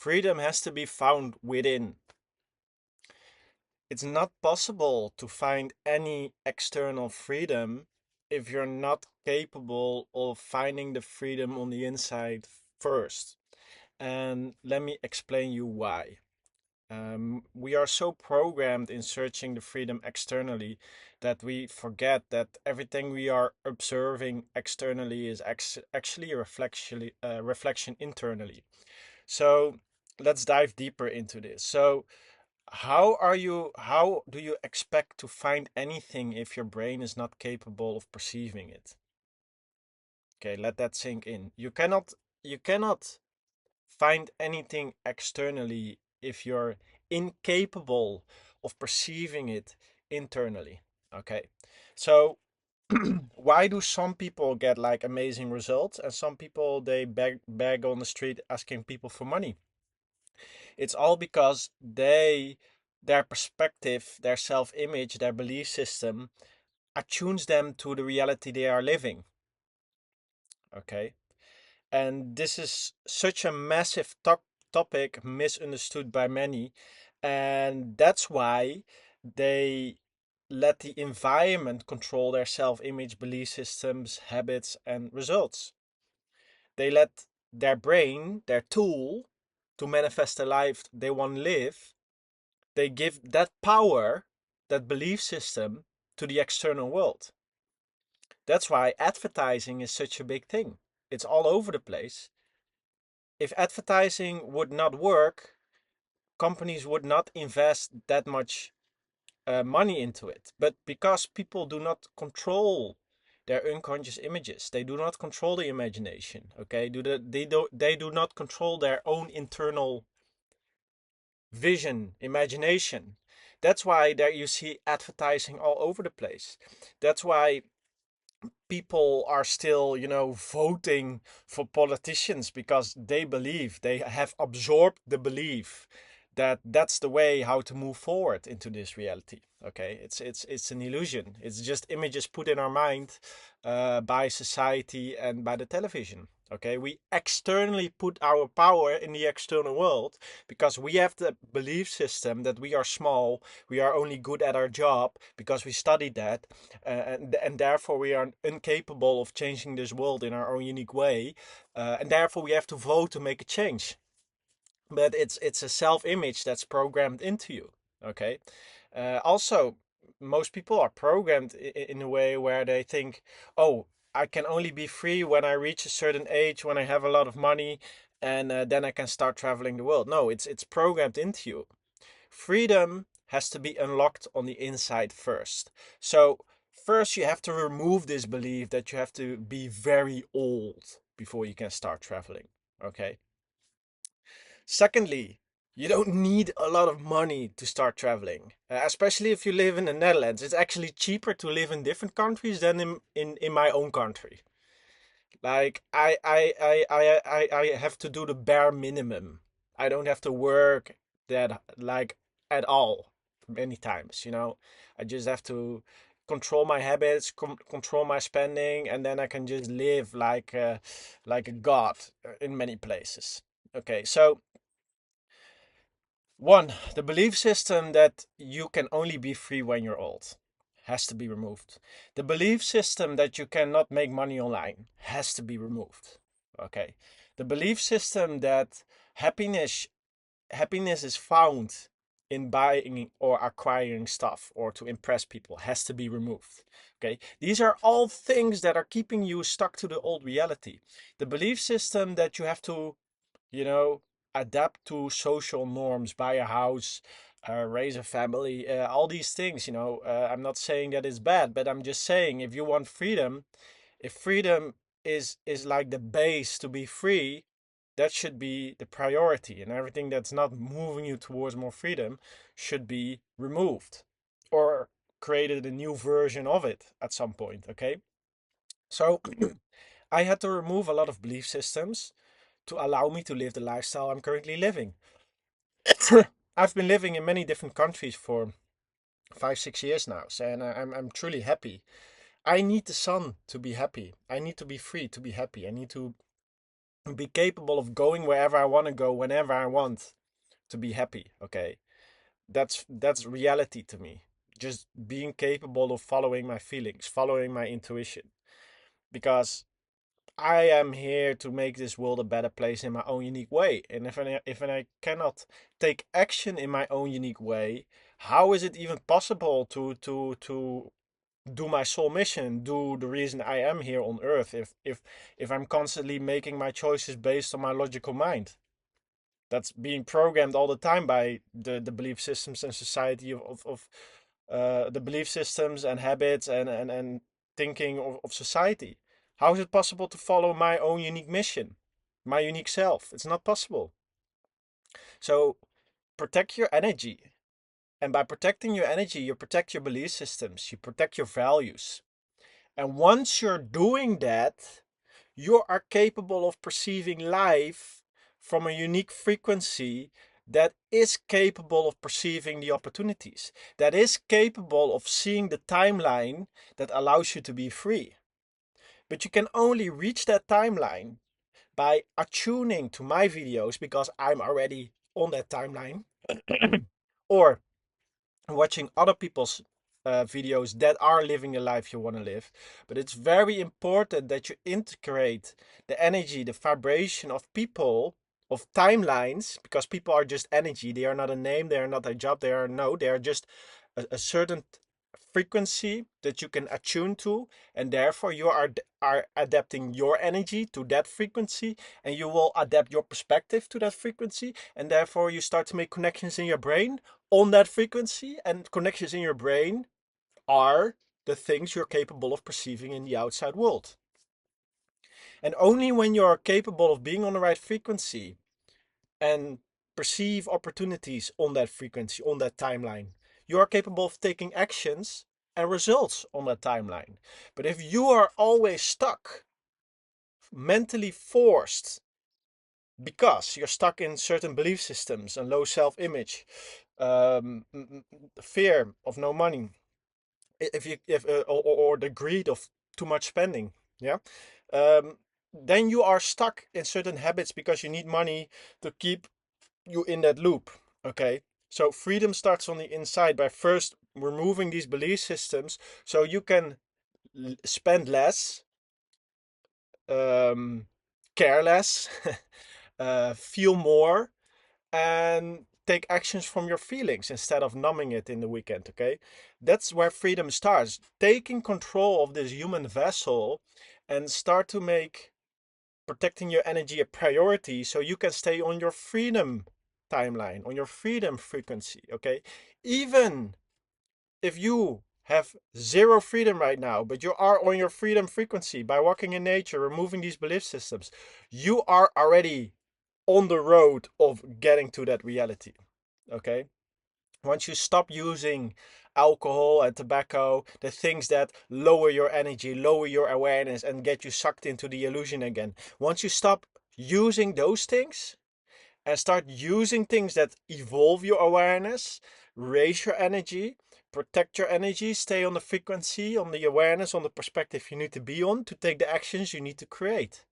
Freedom has to be found within. It's not possible to find any external freedom if you're not capable of finding the freedom on the inside first. And let me explain you why. We are so programmed in searching the freedom externally that we forget that everything we are observing externally is actually a reflection internally. So let's dive deeper into this. So how do you expect to find anything if your brain is not capable of perceiving it? Okay, let that sink in. You cannot find anything externally if you're incapable of perceiving it internally. Okay. So why do some people get like amazing results and some people they beg on the street asking people for money? It's all because their perspective, their self-image, their belief system attunes them to the reality they are living. Okay. And this is such a massive topic misunderstood by many. And that's why they let the environment control their self-image, belief systems, habits, and results. They let their brain, their tool to manifest the life they want to live, they give that power, that belief system to the external world. That's why advertising is such a big thing. It's all over the place. If advertising would not work, companies would not invest that much money into it. But because people do not control their unconscious images, they do not control the imagination. Okay, they do not control their own internal vision, imagination. That's why there you see advertising all over the place. That's why people are still, voting for politicians because they believe they have absorbed the belief that that's the way how to move forward into this reality. Okay, it's an illusion. It's just images put in our mind by society and by the television. Okay, we externally put our power in the external world because we have the belief system that we are small, we are only good at our job because we studied that, and therefore we are incapable of changing this world in our own unique way, and therefore we have to vote to make a change. But it's a self-image that's programmed into you. Okay, also most people are programmed in a way where they think, oh, I can only be free when I reach a certain age, when I have a lot of money, and then I can start traveling the world. No, it's programmed into you. Freedom has to be unlocked on the inside first. So, first, you have to remove this belief that you have to be very old before you can start traveling. Okay. Secondly, you don't need a lot of money to start traveling, especially if you live in the Netherlands. It's actually cheaper to live in different countries than in my own country. Like I have to do the bare minimum. I don't have to work that like at all many times, I just have to control my habits, control my spending, and then I can just live like a god in many places. Okay, so one, the belief system that you can only be free when you're old has to be removed. The belief system that you cannot make money online has to be removed. Okay. The belief system that happiness happiness is found in buying or acquiring stuff or to impress people has to be removed. Okay. These are all things that are keeping you stuck to the old reality. The belief system that you have to, you know, adapt to social norms, buy a house, raise a family, all these things, I'm not saying that it's bad, but I'm just saying if you want freedom, if freedom is like the base to be free, that should be the priority, and everything that's not moving you towards more freedom should be removed or created a new version of it at some point. Okay, so I had to remove a lot of belief systems to allow me to live the lifestyle I'm currently living. I've been living in many different countries for 5, 6 years now, so, and I'm truly happy. I need the sun to be happy. I need to be free to be happy. I need to be capable of going wherever I want to go, whenever I want to be happy. Okay, that's reality to me. Just being capable of following my feelings, following my intuition, because I am here to make this world a better place in my own unique way. And if I cannot take action in my own unique way, how is it even possible to do my soul mission, do the reason I am here on earth, if I'm constantly making my choices based on my logical mind? That's being programmed all the time by the belief systems and society of the belief systems and habits and thinking of society. How is it possible to follow my own unique mission, my unique self? It's not possible. So protect your energy. And by protecting your energy, you protect your belief systems, you protect your values. And once you're doing that, you are capable of perceiving life from a unique frequency that is capable of perceiving the opportunities, that is capable of seeing the timeline that allows you to be free. But you can only reach that timeline by attuning to my videos because I'm already on that timeline, or watching other people's videos that are living the life you want to live. But it's very important that you integrate the energy, the vibration of people, of timelines, because people are just energy. They are not a name, they are not a job, they are just a certain frequency that you can attune to, and therefore you are adapting your energy to that frequency, and you will adapt your perspective to that frequency, and therefore you start to make connections in your brain on that frequency, and connections in your brain are the things you're capable of perceiving in the outside world. And only when you're capable of being on the right frequency and perceive opportunities on that frequency, on that timeline, you are capable of taking actions and results on that timeline. But if you are always stuck, mentally forced, because you're stuck in certain belief systems and low self-image, fear of no money, or the greed of too much spending, yeah, then you are stuck in certain habits because you need money to keep you in that loop. Okay, so freedom starts on the inside by first removing these belief systems so you can spend less, um, care less, feel more, and take actions from your feelings instead of numbing it in the weekend. Okay, that's where freedom starts, taking control of this human vessel and start to make protecting your energy a priority so you can stay on your freedom timeline, on your freedom frequency. Okay, even if you have zero freedom right now, but you are on your freedom frequency by walking in nature, removing these belief systems, you are already on the road of getting to that reality. Okay, once you stop using alcohol and tobacco, the things that lower your energy, lower your awareness, and get you sucked into the illusion again, once you stop using those things and start using things that evolve your awareness, raise your energy, protect your energy, stay on the frequency, on the awareness, on the perspective you need to be on to take the actions you need to create.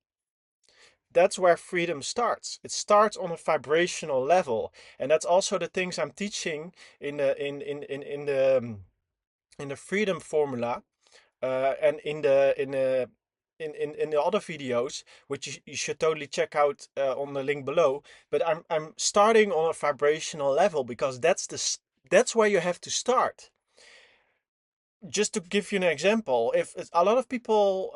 That's where freedom starts. It starts on a vibrational level, and that's also the things I'm teaching in the freedom formula, and in the other videos, which you should totally check out on the link below. But I'm starting on a vibrational level because that's where you have to start. Just to give you an example, if a lot of people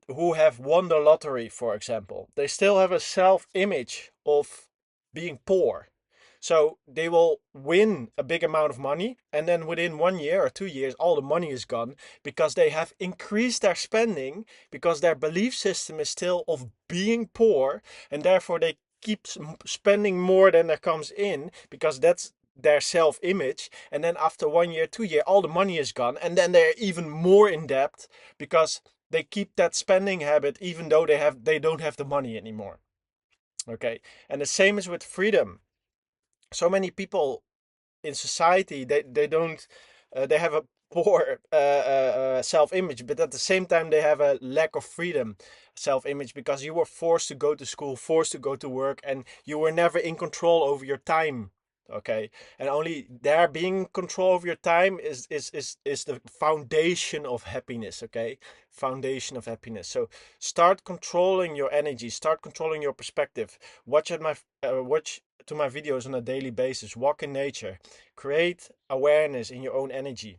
who have won the lottery, for example, they still have a self-image of being poor. So they will win a big amount of money, and then within 1 year or 2 years, all the money is gone because they have increased their spending because their belief system is still of being poor, and therefore they keep spending more than there comes in because that's their self-image. And then after 1 year, 2 year, all the money is gone, and then they're even more in debt because they keep that spending habit even though they don't have the money anymore. Okay, and the same is with freedom. So many people in society, they don't they have poor self-image, but at the same time they have a lack of freedom self-image, because you were forced to go to school, forced to go to work, and you were never in control over your time. Okay, and only there being in control of your time is the foundation of happiness. Okay, foundation of happiness. So start controlling your energy, start controlling your perspective. Watch to my videos on a daily basis, walk in nature, create awareness in your own energy.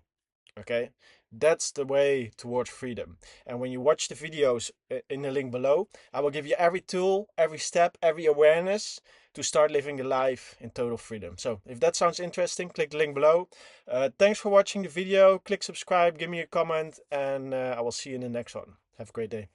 Okay, that's the way towards freedom. And when you watch the videos in the link below, I will give you every tool, every step, every awareness to start living the life in total freedom. So if that sounds interesting, click the link below. Thanks for watching the video. Click subscribe, give me a comment, and I will see you in the next one. Have a great day.